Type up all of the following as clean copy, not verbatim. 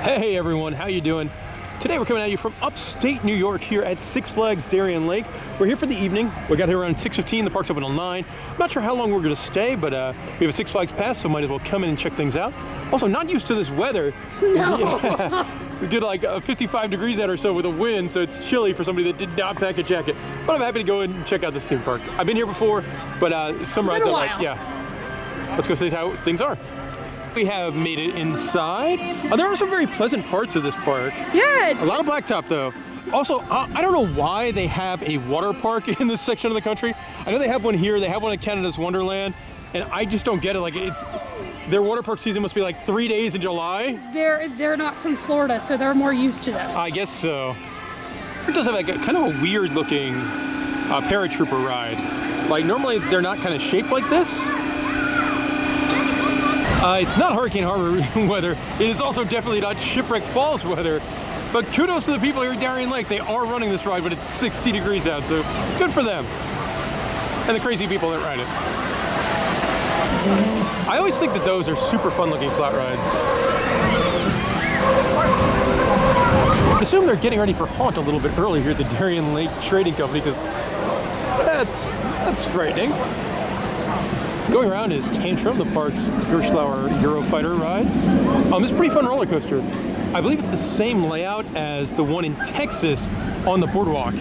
Hey everyone, how you doing? Today we're coming at you from upstate New York here at Six Flags Darien Lake. We're here for the evening. We got here around 6:15. The park's open till 9. I'm not sure how long we're going to stay, but we have a Six Flags pass, so might as well come in and check things out. Also, not used to this weather. No. Yeah. We did like 55 degrees out or so with a wind, so it's chilly for somebody that did not pack a jacket. But I'm happy to go in and check out this theme park. I've been here before, but some rides I like. Yeah. Let's go see how things are. We have made it inside. There are some very pleasant parts of this park. Yeah. A lot of blacktop though. Also, I don't know why they have a water park in this section of the country. I know they have one here. They have one at Canada's Wonderland, and I just don't get it. Like their water park season must be like 3 days in July. They're not from Florida, so they're more used to those. I guess so. It does have like kind of a weird looking paratrooper ride. Like normally they're not kind of shaped like this. It's not Hurricane Harbor weather. It is also definitely not Shipwreck Falls weather. But kudos to the people here at Darien Lake. They are running this ride, but it's 60 degrees out, so good for them. And the crazy people that ride it. I always think that those are super fun looking flat rides. I assume they're getting ready for Haunt a little bit early here at the Darien Lake Trading Company, because that's frightening. Going around is Tantrum, the park's Gerschlauer Eurofighter ride. It's a pretty fun roller coaster. I believe it's the same layout as the one in Texas on the boardwalk.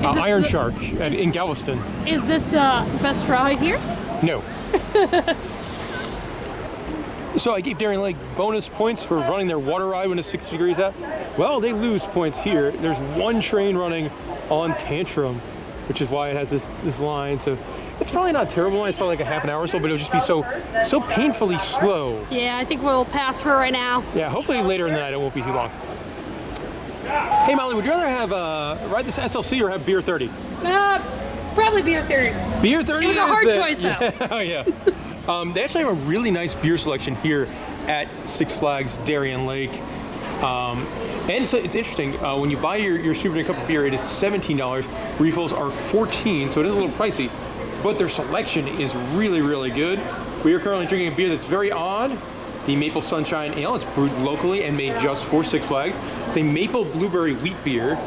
Iron Shark in Galveston. Is this the best ride here? No. So I gave Darien Lake bonus points for running their water ride when it's 60 degrees out. Well, they lose points here. There's one train running on Tantrum, which is why it has this line. So it's probably not terrible. It's probably like a half an hour or so, but it'll just be so painfully slow. Yeah, I think we'll pass for right now. Yeah, hopefully later in the night it won't be too long. Hey Molly, would you rather have ride this SLC or have Beer 30? Probably Beer 30. Beer 30? It was a hard choice though. Yeah, oh yeah. They actually have a really nice beer selection here at Six Flags Darien Lake. And so it's interesting, when you buy your souvenir cup of beer, it is $17. Refills are $14, so it is a little pricey. But their selection is really, really good. We are currently drinking a beer that's very odd, the Maple Sunshine Ale. It's brewed locally and made just for Six Flags. It's a maple blueberry wheat beer.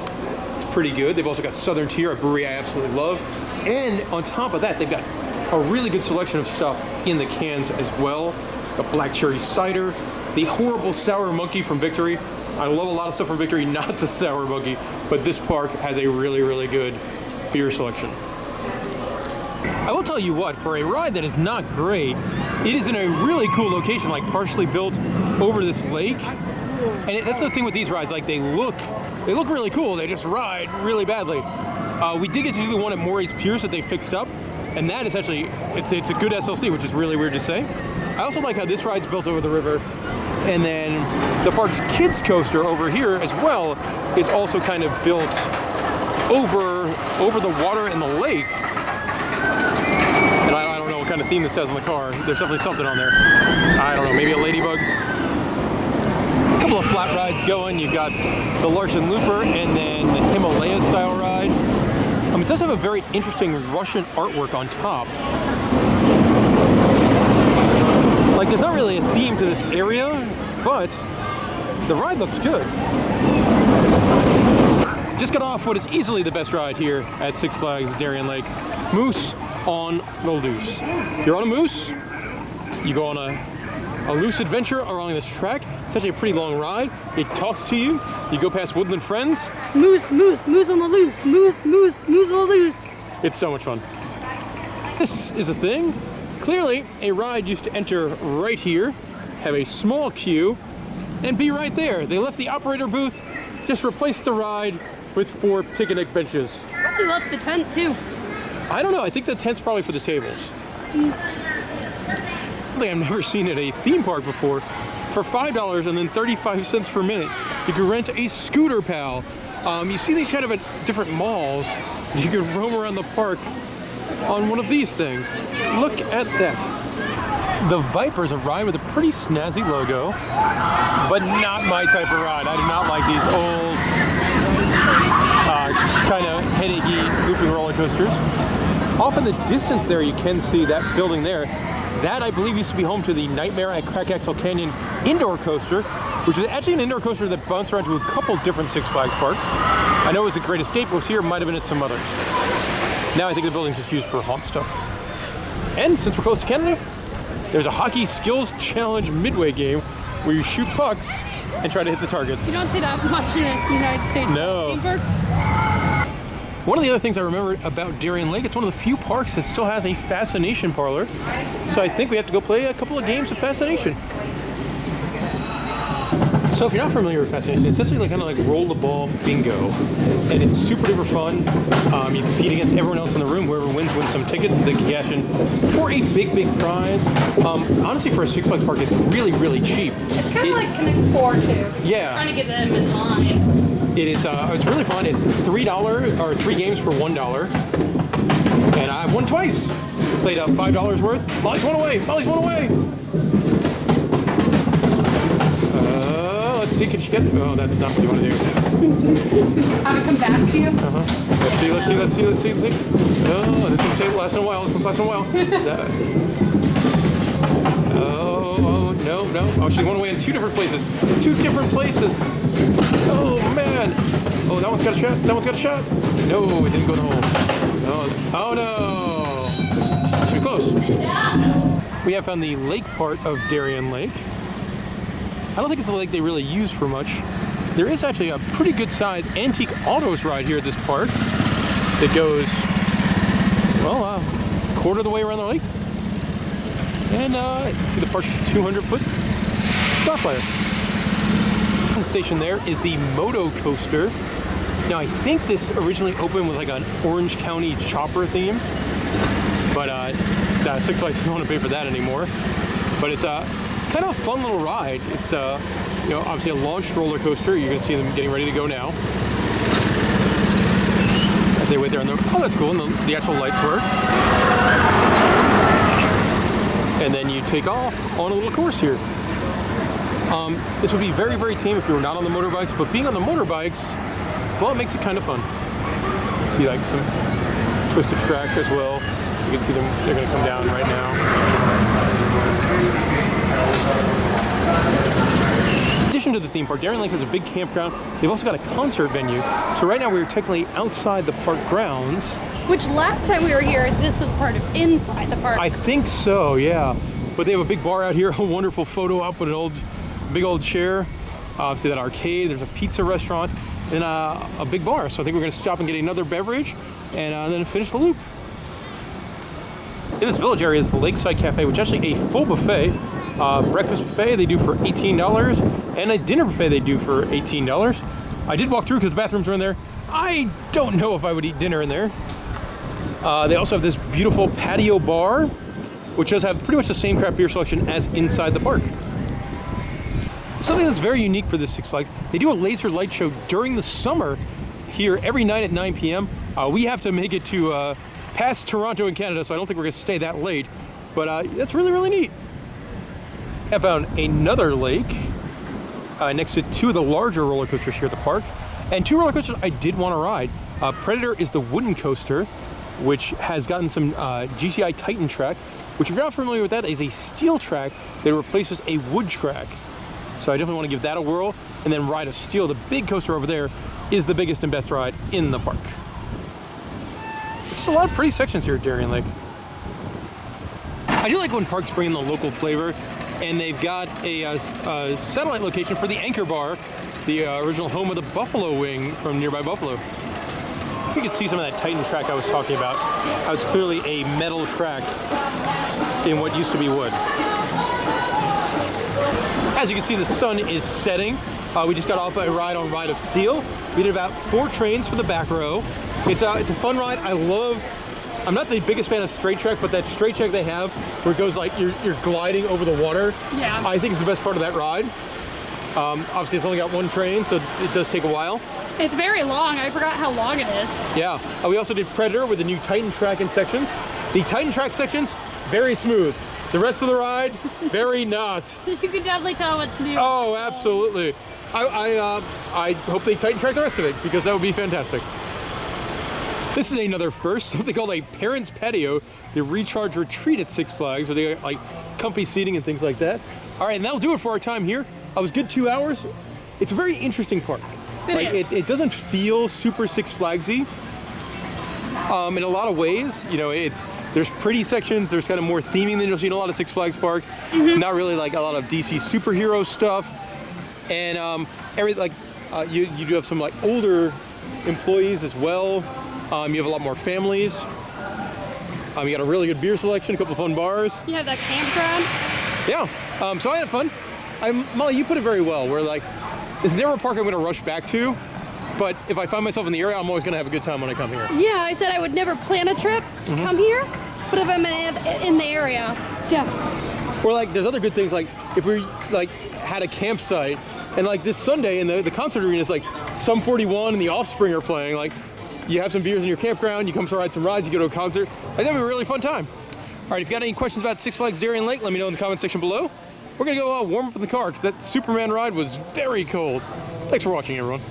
It's pretty good. They've also got Southern Tier, a brewery I absolutely love. And on top of that, they've got a really good selection of stuff in the cans as well. The black cherry cider, the horrible sour monkey from Victory. I love a lot of stuff from Victory, not the sour monkey, but this park has a really, really good beer selection. I will tell you what, for a ride that is not great, it is in a really cool location, like partially built over this lake. And that's the thing with these rides, like they look really cool, they just ride really badly. We did get to do the one at Morey's Pierce that they fixed up, and that is actually, it's a good SLC, which is really weird to say. I also like how this ride's built over the river, and then the park's kids coaster over here as well is also kind of built over the water in the lake. And I don't know what kind of theme this has on the car. There's definitely something on there. I don't know, maybe a ladybug. A couple of flat rides going. You've got the Larson Looper and then the Himalaya style ride. It does have a very interesting Russian artwork on top. Like there's not really a theme to this area, but the ride looks good. Just got off what is easily the best ride here at Six Flags Darien Lake. Moose on the Loose. You're on a moose, you go on a loose adventure along this track. It's actually a pretty long ride. It talks to you. You go past woodland friends. Moose, moose, moose on the loose. Moose, moose, moose on the loose. It's so much fun. This is a thing. Clearly, a ride used to enter right here, have a small queue, and be right there. They left the operator booth, just replaced the ride with 4 picnic benches. Probably left the tent too. I don't know, I think the tent's probably for the tables. I've never seen at a theme park before. For $5 and then 35 cents per minute, you can rent a scooter pal. You see these kind of at different malls. You can roam around the park on one of these things. Look at that. The Viper's a ride with a pretty snazzy logo, but not my type of ride. I do not like these old, kind of headachy looping roller coasters. Off in the distance there, you can see that building there. That, I believe, used to be home to the Nightmare at Crack Axle Canyon indoor coaster, which is actually an indoor coaster that bounced around to a couple different Six Flags parks. I know it was a Great Escape, was here, might have been at some others. Now I think the building's just used for haunt stuff. And since we're close to Canada, there's a hockey skills challenge midway game where you shoot pucks and try to hit the targets. You don't see that much in the United States. No. Theme parks. One of the other things I remember about Darien Lake, it's one of the few parks that still has a fascination parlor. So I think we have to go play a couple of games of fascination. So if you're not familiar with fascination, it's essentially kind of like roll the ball bingo. And it's super duper fun. You compete against everyone else in the room. Whoever wins some tickets that they can cash in for a big prize. Honestly, for a Six Flags park, it's really, really cheap. It's kind of like Connect 4 too. Yeah. Trying to get them in line. It's really fun. It's $3 or 3 games for $1. And I've won twice. Played $5 worth. Molly's one away. Molly's one away. Let's see, can she get it? Oh, that's not what you want to do. Have it come back to you? Let's see. Oh, this one's lasting a while. No. Oh, she went away in 2 different places. 2 different places. Oh, man. Oh, that one's got a shot. No, it didn't go in the hole. Oh, no. Too close. We have found the lake part of Darien Lake. I don't think it's a lake they really use for much. There is actually a pretty good sized antique autos ride here at this park that goes, well, a quarter of the way around the lake. And see the park's 200-foot stop fire. The station there is the motocoaster. Now I think this originally opened with like an Orange County chopper theme, but Six Flags doesn't want to pay for that anymore. But it's kind of a fun little ride. It's obviously a launched roller coaster. You can see them getting ready to go now. As they wait there on the, oh, that's cool, and the actual lights work. And then you take off on a little course here. This would be very, very tame if you were not on the motorbikes, but being on the motorbikes, well, it makes it kind of fun. You see like some twisted track as well. You can see them, they're gonna come down right now. In addition to the theme park, Darien Lake has a big campground. They've also got a concert venue. So right now we're technically outside the park grounds. Which last time we were here, this was part of inside the park. I think so, yeah. But they have a big bar out here, a wonderful photo op with an big old chair. Obviously that arcade, there's a pizza restaurant, and a big bar. So I think we're gonna stop and get another beverage and then finish the loop. In this village area is the Lakeside Cafe, which is actually a full buffet. Breakfast buffet they do for $18, and a dinner buffet they do for $18. I did walk through because the bathrooms are in there. I don't know if I would eat dinner in there. They also have this beautiful patio bar, which does have pretty much the same craft beer selection as inside the park. Something that's very unique for this Six Flags, they do a laser light show during the summer here every night at 9 p.m. We have to make it to past Toronto in Canada, so I don't think we're gonna stay that late, but that's really, really neat. I found another lake next to 2 of the larger roller coasters here at the park, and 2 roller coasters I did want to ride. Predator is the wooden coaster, which has gotten some GCI Titan track, which if you're not familiar with that, is a steel track that replaces a wood track. So I definitely want to give that a whirl and then ride a steel. The big coaster over there is the biggest and best ride in the park. There's a lot of pretty sections here at Darien Lake. I do like when parks bring in the local flavor, and they've got a satellite location for the Anchor Bar, the original home of the Buffalo Wing from nearby Buffalo. You can see some of that Titan track I was talking about, how it's clearly a metal track in what used to be wood. As you can see, the sun is setting. We just got off a ride on Ride of Steel. We did about 4 trains for the back row. It's a fun ride. I'm not the biggest fan of straight track, but that straight track they have where it goes like you're gliding over the water, yeah, I think is the best part of that ride. Obviously it's only got 1 train, so it does take a while. It's very long. I forgot how long it is. Yeah. We also did Predator with the new Titan track and sections. The Titan track sections, very smooth. The rest of the ride, very not. You can definitely tell what's new. Oh, absolutely. I hope they Titan track the rest of it, because that would be fantastic. This is another first, something called a parents patio, the recharge retreat at Six Flags, where they got like comfy seating and things like that. All right, and that'll do it for our time here. I was good 2 hours. It's a very interesting park. It doesn't feel super Six Flagsy. In a lot of ways, you know, there's pretty sections. There's kind of more theming than you'll see in a lot of Six Flags park. Not really like a lot of DC superhero stuff. And you do have some like older employees as well. You have a lot more families. You got a really good beer selection, a couple of fun bars. You have that campground. Yeah. So I had fun. Molly, you put it very well. Where like, it's never a park I'm going to rush back to. But if I find myself in the area, I'm always going to have a good time when I come here. Yeah, I said I would never plan a trip to come here, but if I'm in the area, definitely. Or like, there's other good things, like if we like had a campsite, and like this Sunday in the concert arena is like Sum 41 and the Offspring are playing. Like, you have some beers in your campground, you come to ride some rides, you go to a concert. I think it'd be a really fun time. All right, if you got any questions about Six Flags Darien Lake, let me know in the comment section below. We're gonna go warm up in the car because that Superman ride was very cold. Thanks for watching, everyone.